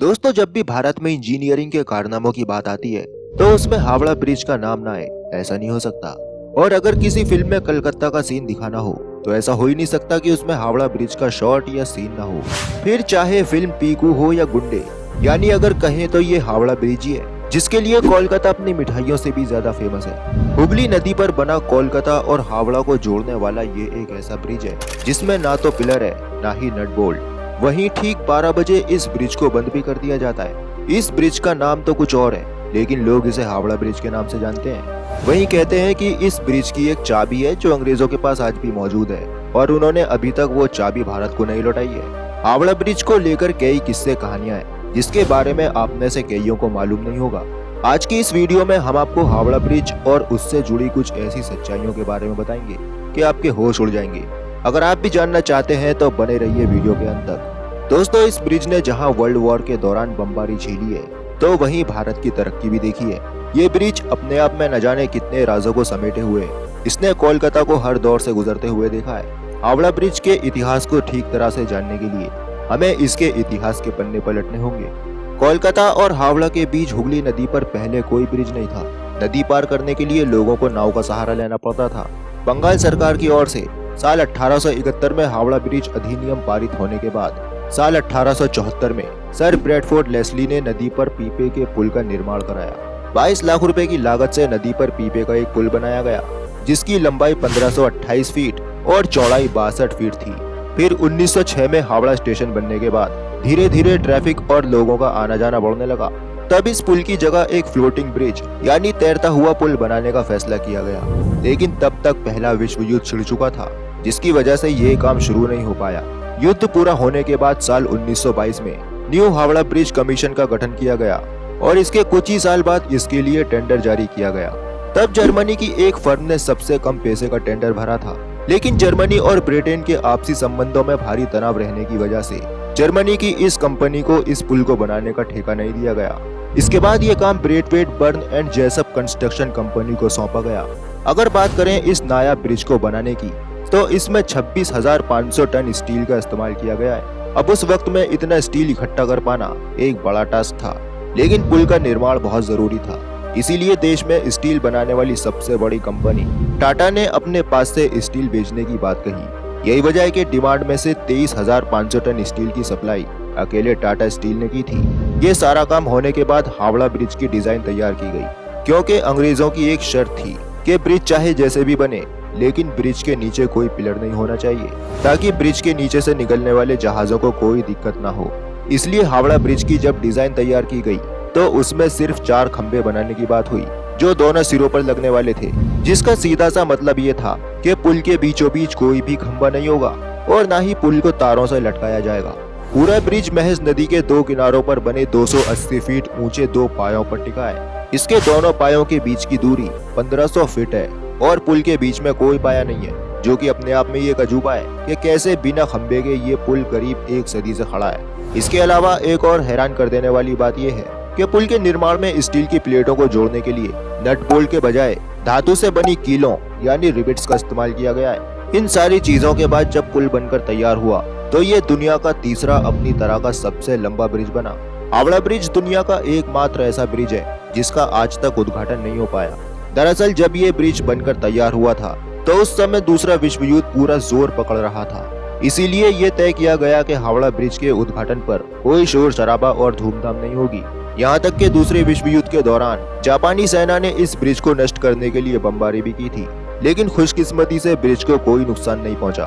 दोस्तों, जब भी भारत में इंजीनियरिंग के कारनामों की बात आती है तो उसमें हावड़ा ब्रिज का नाम ना आए ऐसा नहीं हो सकता। और अगर किसी फिल्म में कलकत्ता का सीन दिखाना हो तो ऐसा हो ही नहीं सकता कि उसमें हावड़ा ब्रिज का शॉट या सीन ना हो। फिर चाहे फिल्म पीकू हो या गुंडे, यानी अगर कहें तो ये हावड़ा ब्रिज ही है, जिसके लिए कोलकाता अपनी मिठाइयों से भी ज्यादा फेमस है। हुगली नदी पर बना कोलकाता और हावड़ा को जोड़ने वाला ये एक ऐसा ब्रिज है जिसमें ना तो पिलर है ना ही नट बोल्ट। वहीं ठीक 12 बजे इस ब्रिज को बंद भी कर दिया जाता है। इस ब्रिज का नाम तो कुछ और है, लेकिन लोग इसे हावड़ा ब्रिज के नाम से जानते हैं। वहीं कहते हैं कि इस ब्रिज की एक चाबी है जो अंग्रेजों के पास आज भी मौजूद है और उन्होंने अभी तक वो चाबी भारत को नहीं लौटाई है। हावड़ा ब्रिज को लेकर कई किस्से कहानियां हैं जिसके बारे में आप में से कईयों को मालूम नहीं होगा। आज की इस वीडियो में हम आपको हावड़ा ब्रिज और उससे जुड़ी कुछ ऐसी सच्चाइयों के बारे में बताएंगे कि आपके होश उड़ जाएंगे। अगर आप भी जानना चाहते हैं तो बने रहिए वीडियो के अंत तक। दोस्तों, इस ब्रिज ने जहां वर्ल्ड वॉर के दौरान बमबारी झेली है तो वहीं भारत की तरक्की भी देखी है। ये ब्रिज अपने आप में न जाने कितने राजों को समेटे हुए है। इसने कोलकाता को हर दौर से गुजरते हुए देखा है। हावड़ा ब्रिज के इतिहास को ठीक तरह से जानने के लिए हमें इसके इतिहास के पन्ने पलटने होंगे। कोलकाता और हावड़ा के बीच हुगली नदी पर पहले कोई ब्रिज नहीं था। नदी पार करने के लिए लोगों को नाव का सहारा लेना पड़ता था। बंगाल सरकार की ओर से साल 1871 में हावड़ा ब्रिज अधिनियम पारित होने के बाद साल 1874 में सर ब्रैडफोर्ड लेस्ली ने नदी पर पीपे के पुल का निर्माण कराया। 22 लाख रुपए की लागत से नदी पर पीपे का एक पुल बनाया गया जिसकी लंबाई 1528 फीट और चौड़ाई 62 फीट थी। फिर 1906 में हावड़ा स्टेशन बनने के बाद धीरे धीरे ट्रैफिक और लोगों का आना जाना बढ़ने लगा। तब इस पुल की जगह एक फ्लोटिंग ब्रिज यानी तैरता हुआ पुल बनाने का फैसला किया गया, लेकिन तब तक पहला विश्व युद्ध छिड़ चुका था जिसकी वजह से ये काम शुरू नहीं हो पाया। युद्ध पूरा होने के बाद साल 1922 में न्यू हावड़ा ब्रिज कमीशन का गठन किया गया और इसके कुछ ही साल बाद इसके लिए टेंडर जारी किया गया। तब जर्मनी की एक फर्म ने सबसे कम पैसे का टेंडर भरा था, लेकिन जर्मनी और ब्रिटेन के आपसी संबंधों में भारी तनाव रहने की वजह से जर्मनी की इस कंपनी को इस पुल को बनाने का ठेका नहीं दिया गया। इसके बाद ये काम Braithwaite Burn and Jessop construction company को सौंपा गया। अगर बात करें इस नायाब ब्रिज को बनाने की तो इसमें 26,500 टन स्टील का इस्तेमाल किया गया है। अब उस वक्त में इतना स्टील इकट्ठा कर पाना एक बड़ा टास्क था, लेकिन पुल का निर्माण बहुत जरूरी था। इसीलिए देश में स्टील बनाने वाली सबसे बड़ी कंपनी टाटा ने अपने पास से स्टील बेचने की बात कही। यही वजह है कि डिमांड में से 23,500 टन स्टील की सप्लाई अकेले टाटा स्टील ने की थी। ये सारा काम होने के बाद हावड़ा ब्रिज की डिजाइन तैयार की गई, क्योंकि अंग्रेजों की एक शर्त थी कि ब्रिज चाहे जैसे भी बने लेकिन ब्रिज के नीचे कोई पिलर नहीं होना चाहिए, ताकि ब्रिज के नीचे से निकलने वाले जहाजों को कोई दिक्कत ना हो। इसलिए हावड़ा ब्रिज की जब डिजाइन तैयार की गई तो उसमें सिर्फ 4 खंभे बनाने की बात हुई जो दोनों सिरों पर लगने वाले थे, जिसका सीधा सा मतलब ये था कि पुल के बीचों बीच कोई भी खंभा नहीं होगा और न ही पुल को तारों से लटकाया जाएगा। पूरा ब्रिज महज नदी के 2 किनारों पर बने 280 फीट ऊंचे 2 पायों पर टिका है। इसके दोनों पायों के बीच की दूरी 1500 फीट है और पुल के बीच में कोई पाया नहीं है, जो कि अपने आप में ये एक अजूबा है कि कैसे बिना खंबे के ये पुल करीब 1 सदी से खड़ा है। इसके अलावा एक और हैरान कर देने वाली बात यह है कि पुल के निर्माण में स्टील की प्लेटों को जोड़ने के लिए नट बोल्ट के बजाय धातु से बनी कीलों यानी रिवेट्स का इस्तेमाल किया गया है। इन सारी चीजों के बाद जब पुल बनकर तैयार हुआ तो ये दुनिया का तीसरा अपनी तरह का सबसे लंबा ब्रिज बना। हावड़ा ब्रिज दुनिया का एकमात्र ऐसा ब्रिज है जिसका आज तक उद्घाटन नहीं हो पाया। दरअसल जब ये ब्रिज बनकर तैयार हुआ था तो उस समय दूसरा विश्व युद्ध पूरा जोर पकड़ रहा था। इसीलिए ये तय किया गया कि हावड़ा ब्रिज के उद्घाटन पर कोई शोर शराबा और धूमधाम नहीं होगी। यहाँ तक कि दूसरे विश्व युद्ध के दौरान जापानी सेना ने इस ब्रिज को नष्ट करने के लिए बमबारी भी की थी, लेकिन खुशकिस्मती से ब्रिज को कोई नुकसान नहीं पहुँचा।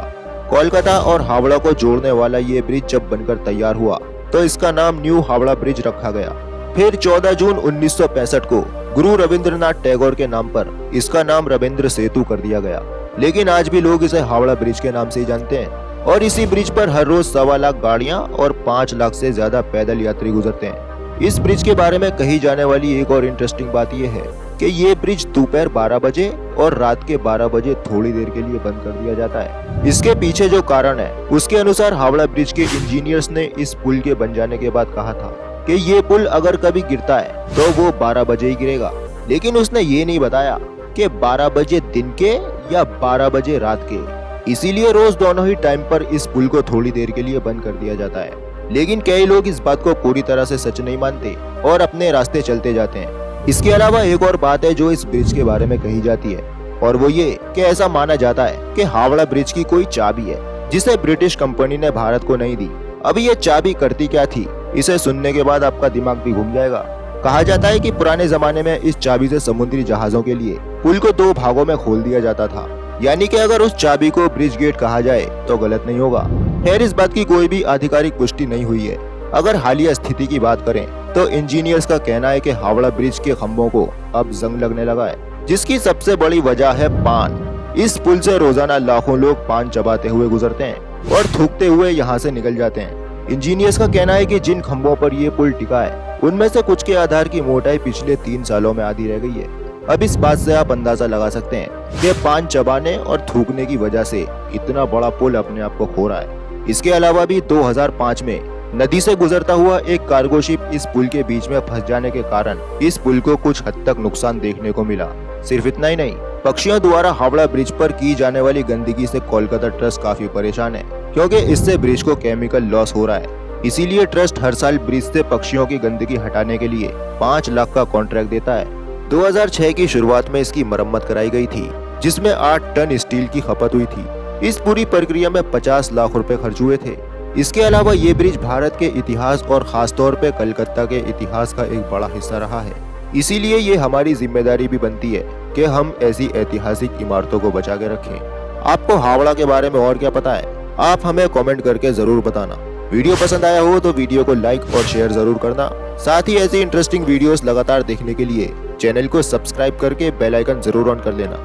कोलकाता और हावड़ा को जोड़ने वाला ये ब्रिज जब बनकर तैयार हुआ तो इसका नाम न्यू हावड़ा ब्रिज रखा गया। फिर 14 जून 1965 को गुरु रविंद्रनाथ टैगोर के नाम पर इसका नाम रविंद्र सेतु कर दिया गया, लेकिन आज भी लोग इसे हावड़ा ब्रिज के नाम से ही जानते हैं। और इसी ब्रिज पर हर रोज 1.25 लाख गाड़ियां और 5 लाख से ज्यादा पैदल यात्री गुजरते हैं। इस ब्रिज के बारे में कही जाने वाली एक और इंटरेस्टिंग बात यह है कि ये ब्रिज दोपहर 12 बजे और रात के 12 बजे थोड़ी देर के लिए बंद कर दिया जाता है। इसके पीछे जो कारण है उसके अनुसार हावड़ा ब्रिज के इंजीनियर्स ने इस पुल के बन जाने के बाद कहा था कि ये पुल अगर कभी गिरता है तो वो 12 बजे ही गिरेगा, लेकिन उसने ये नहीं बताया कि 12 बजे दिन के या 12 बजे रात के। इसीलिए रोज दोनों ही टाइम पर इस पुल को थोड़ी देर के लिए बंद कर दिया जाता है। लेकिन कई लोग इस बात को पूरी तरह से सच नहीं मानते और अपने रास्ते चलते जाते हैं। इसके अलावा एक और बात है जो इस ब्रिज के बारे में कही जाती है, और वो ये कि ऐसा माना जाता है कि हावड़ा ब्रिज की कोई चाबी है जिसे ब्रिटिश कंपनी ने भारत को नहीं दी। अब ये चाबी करती क्या थी, इसे सुनने के बाद आपका दिमाग भी घूम जाएगा। कहा जाता है कि पुराने जमाने में इस चाबी से समुद्री जहाजों के लिए पुल को 2 भागों में खोल दिया जाता था, यानी कि अगर उस चाबी को ब्रिज गेट कहा जाए तो गलत नहीं होगा। खैर, इस बात की कोई भी आधिकारिक पुष्टि नहीं हुई है। अगर हालिया स्थिति की बात करें तो इंजीनियर्स का कहना है कि हावड़ा ब्रिज के खंभों को अब जंग लगने लगा है, जिसकी सबसे बड़ी वजह है पान। इस पुल से रोजाना लाखों लोग पान चबाते हुए गुजरते हैं और थूकते हुए यहाँ से निकल जाते हैं। इंजीनियर्स का कहना है कि जिन खंभों पर ये पुल टिका है उनमें से कुछ के आधार की मोटाई पिछले 3 सालों में आधी रह गई है। अब इस बात से आप अंदाजा लगा सकते हैं कि पान चबाने और थूकने की वजह से इतना बड़ा पुल अपने आप को खो रहा है। इसके अलावा भी 2005 में नदी से गुजरता हुआ एक कार्गो शिप इस पुल के बीच में फंस जाने के कारण इस पुल को कुछ हद तक नुकसान देखने को मिला। सिर्फ इतना ही नहीं, पक्षियों द्वारा हावड़ा ब्रिज पर की जाने वाली गंदगी से कोलकाता ट्रस्ट काफी परेशान है, क्योंकि इससे ब्रिज को केमिकल लॉस हो रहा है। इसीलिए ट्रस्ट हर साल ब्रिज से पक्षियों की गंदगी हटाने के लिए 5 लाख का कॉन्ट्रैक्ट देता है। 2006 की शुरुआत में इसकी मरम्मत कराई गई थी, जिसमें 8 टन स्टील की खपत हुई थी। इस पूरी प्रक्रिया में 50 लाख रुपए खर्च हुए थे। इसके अलावा ये ब्रिज भारत के इतिहास और खासतौर पे कलकत्ता के इतिहास का एक बड़ा हिस्सा रहा है। इसीलिए ये हमारी जिम्मेदारी भी बनती है कि हम ऐसी ऐतिहासिक इमारतों को बचा के रखें। आपको हावड़ा के बारे में और क्या पता है, आप हमें कमेंट करके जरूर बताना। वीडियो पसंद आया हो तो वीडियो को लाइक और शेयर जरूर करना। साथ ही ऐसी इंटरेस्टिंग वीडियोस लगातार देखने के लिए चैनल को सब्सक्राइब करके बेल आइकन जरूर ऑन कर लेना।